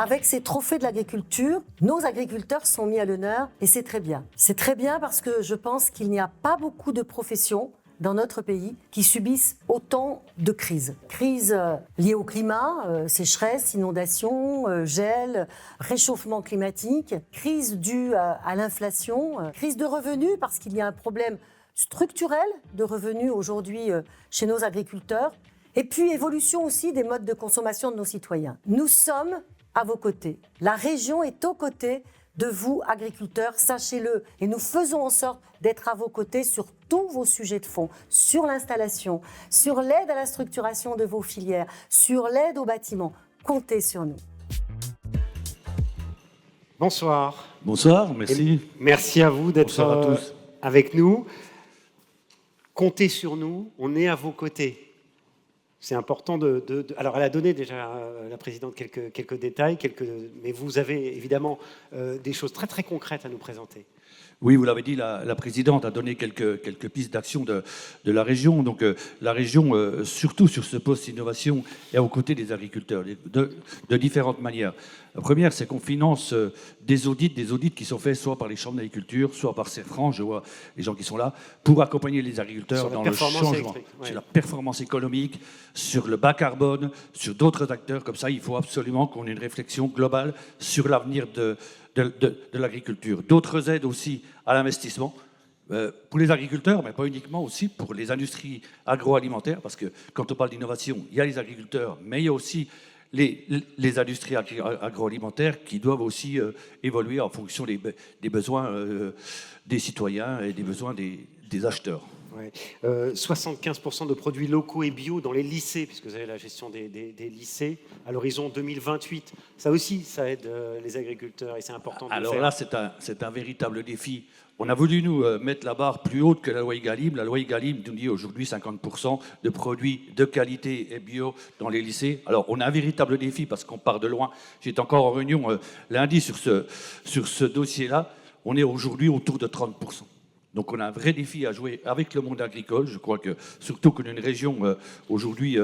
Avec ces trophées de l'agriculture, nos agriculteurs sont mis à l'honneur et c'est très bien. C'est très bien parce que je pense qu'il n'y a pas beaucoup de professions dans notre pays qui subissent autant de crises. Crises liées au climat, sécheresse, inondations, gel, réchauffement climatique, crise due à l'inflation, crise de revenus parce qu'il y a un problème structurel de revenus aujourd'hui chez nos agriculteurs, et puis évolution aussi des modes de consommation de nos citoyens. Nous sommes à vos côtés. La région est aux côtés de vous, agriculteurs, sachez-le. Et nous faisons en sorte d'être à vos côtés sur tous vos sujets de fond, sur l'installation, sur l'aide à la structuration de vos filières, sur l'aide aux bâtiments. Comptez sur nous. Bonsoir. Bonsoir, merci. Et merci à vous d'être avec nous. Comptez sur nous, on est à vos côtés. C'est important Alors, elle a donné déjà, la présidente, quelques détails, mais vous avez évidemment des choses très, très concrètes à nous présenter. Oui, vous l'avez dit, la présidente a donné quelques pistes d'action de la région. Donc, la région, surtout sur ce poste innovation, est aux côtés des agriculteurs de différentes manières. La première, c'est qu'on finance des audits qui sont faits soit par les chambres d'agriculture, soit par Cerfran, je vois les gens qui sont là, pour accompagner les agriculteurs dans le changement, sur la performance économique, sur le bas carbone, sur d'autres acteurs. Comme ça, il faut absolument qu'on ait une réflexion globale sur l'avenir de l'agriculture. D'autres aides aussi à l'investissement pour les agriculteurs, mais pas uniquement, aussi pour les industries agroalimentaires, parce que quand on parle d'innovation, il y a les agriculteurs, mais il y a aussi les industries agroalimentaires qui doivent aussi évoluer en fonction des besoins des citoyens et des besoins des acheteurs. Ouais. 75% de produits locaux et bio dans les lycées, puisque vous avez la gestion des lycées, à l'horizon 2028. Ça aussi, ça aide les agriculteurs et c'est important de le faire. Alors là, c'est un véritable défi. On a voulu, nous, mettre la barre plus haute que la loi Egalim. La loi Egalim nous dit aujourd'hui 50% de produits de qualité et bio dans les lycées. Alors, on a un véritable défi parce qu'on part de loin. J'étais encore en réunion lundi sur ce dossier-là. On est aujourd'hui autour de 30%. Donc on a un vrai défi à jouer avec le monde agricole. Je crois que surtout qu'on est une région aujourd'hui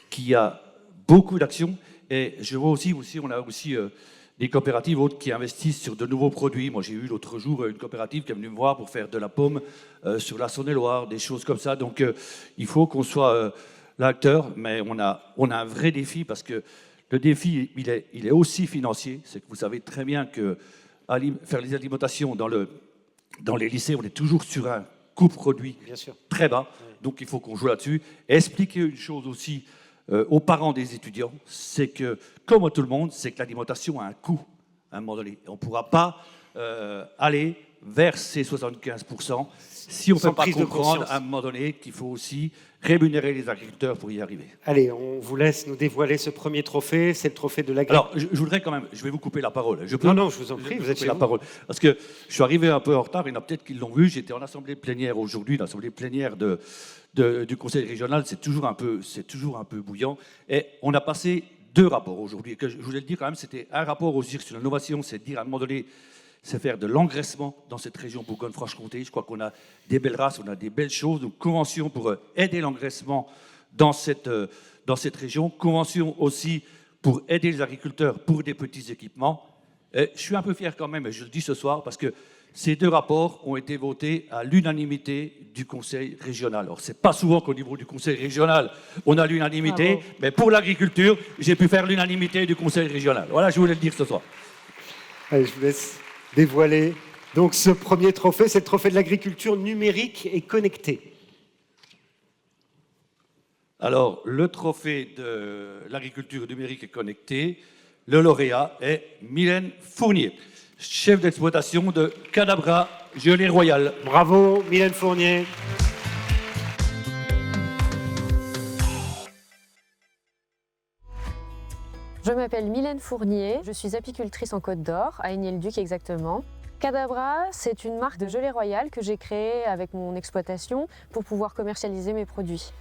qui a beaucoup d'actions. Et je vois aussi on a aussi des coopératives autres qui investissent sur de nouveaux produits. Moi j'ai eu l'autre jour une coopérative qui est venue me voir pour faire de la pomme sur la Saône-et-Loire, des choses comme ça. Donc il faut qu'on soit l'acteur, mais on a un vrai défi parce que le défi il est aussi financier. C'est que vous savez très bien que faire les alimentations dans les lycées, on est toujours sur un coût produit très bas. Oui. Donc, il faut qu'on joue là-dessus. Et expliquer une chose aussi aux parents des étudiants, c'est que, comme à tout le monde, c'est que l'alimentation a un coût à un moment donné. On ne pourra pas aller vers ces 75% si on ne peut pas comprendre à un moment donné qu'il faut aussi rémunérer les agriculteurs pour y arriver. Allez, on vous laisse nous dévoiler ce premier trophée, c'est le trophée de l'agriculture. Alors, je voudrais quand même, je vais vous couper la parole. Non, je vous en prie, vous êtes chez la parole. Parce que je suis arrivé un peu en retard, il y en a peut-être qui l'ont vu, j'étais en assemblée plénière aujourd'hui, l'assemblée plénière du Conseil régional, c'est toujours un peu bouillant, et on a passé 2 rapports aujourd'hui. Je voulais le dire quand même, c'était un rapport aussi sur l'innovation, c'est de dire à un moment donné, c'est faire de l'engraissement dans cette région Bourgogne-Franche-Comté. Je crois qu'on a des belles races, on a des belles choses. Donc, convention pour aider l'engraissement dans cette région. Convention aussi pour aider les agriculteurs pour des petits équipements. Et je suis un peu fier quand même, et je le dis ce soir, parce que ces 2 rapports ont été votés à l'unanimité du Conseil régional. Alors, ce n'est pas souvent qu'au niveau du Conseil régional, on a l'unanimité, mais pour l'agriculture, j'ai pu faire l'unanimité du Conseil régional. Voilà, je voulais le dire ce soir. Allez, je vous laisse dévoiler donc ce premier trophée, c'est le trophée de l'agriculture numérique et connectée. Alors, le trophée de l'agriculture numérique et connectée, le lauréat est Mylène Fournier, chef d'exploitation de Cadabra Gelée Royale. Bravo, Mylène Fournier. Je m'appelle Mylène Fournier, je suis apicultrice en Côte d'Or, à Aigné-le-Duc exactement. Cadabra, c'est une marque de gelée royale que j'ai créée avec mon exploitation pour pouvoir commercialiser mes produits.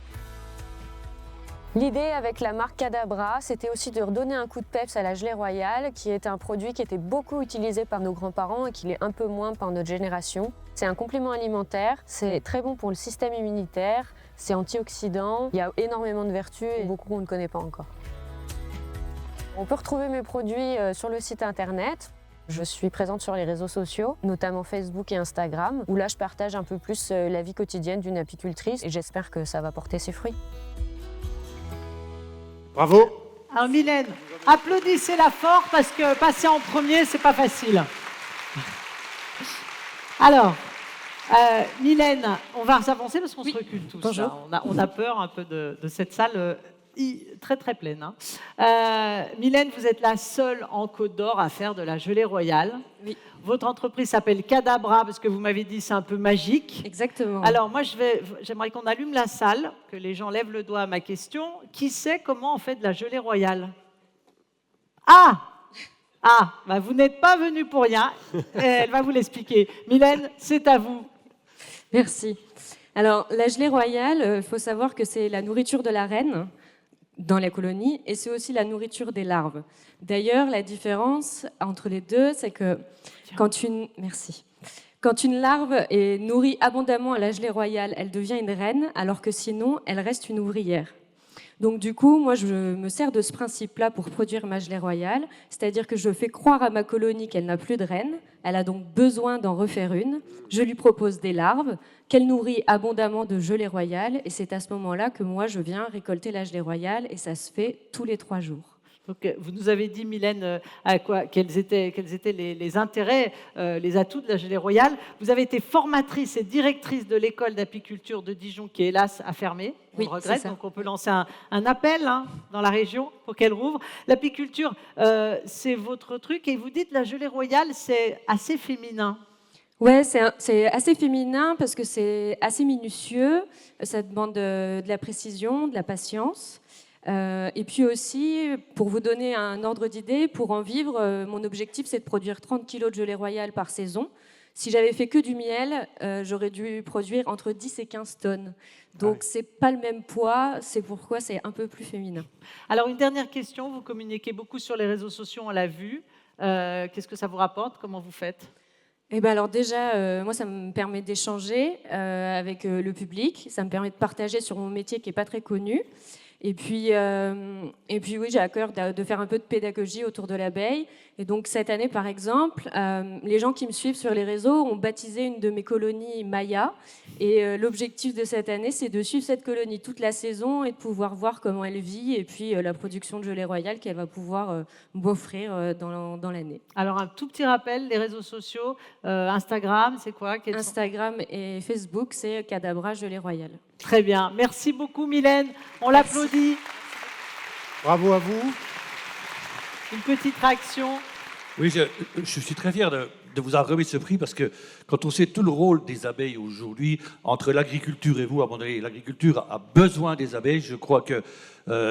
L'idée avec la marque Cadabra, c'était aussi de redonner un coup de peps à la gelée royale, qui est un produit qui était beaucoup utilisé par nos grands-parents et qui l'est un peu moins par notre génération. C'est un complément alimentaire, c'est très bon pour le système immunitaire, c'est antioxydant, il y a énormément de vertus et beaucoup qu'on ne connaît pas encore. On peut retrouver mes produits sur le site internet. Je suis présente sur les réseaux sociaux, notamment Facebook et Instagram, où là je partage un peu plus la vie quotidienne d'une apicultrice et j'espère que ça va porter ses fruits. Bravo. Alors Mylène, applaudissez-la fort parce que passer en premier, c'est pas facile. Alors, Mylène, on va s'avancer parce qu'on se recule tous. Bonjour. Là. On a peur un peu de cette salle très très pleine. Hein. Mylène, vous êtes la seule en Côte d'Or à faire de la gelée royale. Oui. Votre entreprise s'appelle Cadabra parce que vous m'avez dit c'est un peu magique. Exactement. Alors moi, j'aimerais qu'on allume la salle, que les gens lèvent le doigt à ma question. Qui sait comment on fait de la gelée royale? Bah vous n'êtes pas venu pour rien. Elle va vous l'expliquer. Mylène, c'est à vous. Merci. Alors, la gelée royale, il faut savoir que c'est la nourriture de la reine dans la colonie et c'est aussi la nourriture des larves. D'ailleurs, la différence entre les deux, c'est que quand une larve est nourrie abondamment à la gelée royale, elle devient une reine, alors que sinon, elle reste une ouvrière. Donc du coup, moi, je me sers de ce principe-là pour produire ma gelée royale, c'est-à-dire que je fais croire à ma colonie qu'elle n'a plus de reine, elle a donc besoin d'en refaire une, je lui propose des larves, qu'elle nourrit abondamment de gelée royale, et c'est à ce moment-là que moi, je viens récolter la gelée royale, et ça se fait tous les 3 jours. Donc, vous nous avez dit, Mylène, quels étaient les intérêts, les atouts de la gelée royale. Vous avez été formatrice et directrice de l'école d'apiculture de Dijon, qui hélas a fermé. On le regrette, donc on peut lancer un appel dans la région pour qu'elle rouvre. L'apiculture, c'est votre truc, et vous dites la gelée royale, c'est assez féminin. Ouais, c'est assez féminin parce que c'est assez minutieux, ça demande de la précision, de la patience. Et puis aussi, pour vous donner un ordre d'idée, pour en vivre, mon objectif, c'est de produire 30 kg de gelée royale par saison. Si j'avais fait que du miel, j'aurais dû produire entre 10 et 15 tonnes. Donc, c'est pas le même poids, c'est pourquoi c'est un peu plus féminin. Alors, une dernière question. Vous communiquez beaucoup sur les réseaux sociaux, on l'a vu. Qu'est-ce que ça vous rapporte? Comment vous faites? Eh ben alors déjà, moi, ça me permet d'échanger avec le public. Ça me permet de partager sur mon métier qui n'est pas très connu. Et puis oui, j'ai à cœur de faire un peu de pédagogie autour de l'abeille. Et donc cette année, par exemple, les gens qui me suivent sur les réseaux ont baptisé une de mes colonies Maya. Et l'objectif de cette année, c'est de suivre cette colonie toute la saison et de pouvoir voir comment elle vit et puis la production de gelée royale qu'elle va pouvoir m'offrir dans l'année. Alors un tout petit rappel, les réseaux sociaux, Instagram, c'est quoi? Instagram et Facebook, c'est Cadabra gelée royale. Très bien. Merci beaucoup, Mylène. On l'applaudit. Bravo à vous. Une petite réaction. Oui, je suis très fier de vous avoir remis ce prix parce que quand on sait tout le rôle des abeilles aujourd'hui, entre l'agriculture et vous, à un moment donné, l'agriculture a besoin des abeilles. Je crois que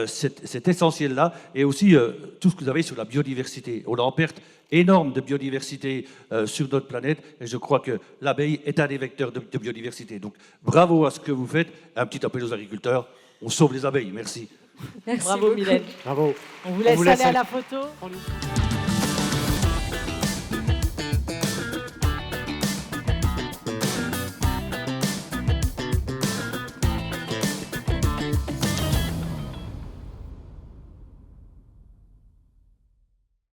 c'est essentiel-là. Et aussi, tout ce que vous avez sur la biodiversité. On est en perte énorme de biodiversité sur notre planète. Et je crois que l'abeille est un des vecteurs de biodiversité. Donc, bravo à ce que vous faites. Un petit appel aux agriculteurs. On sauve les abeilles. Merci. Merci Bravo, beaucoup. Mylène. Bravo. On vous laisse aller à la photo.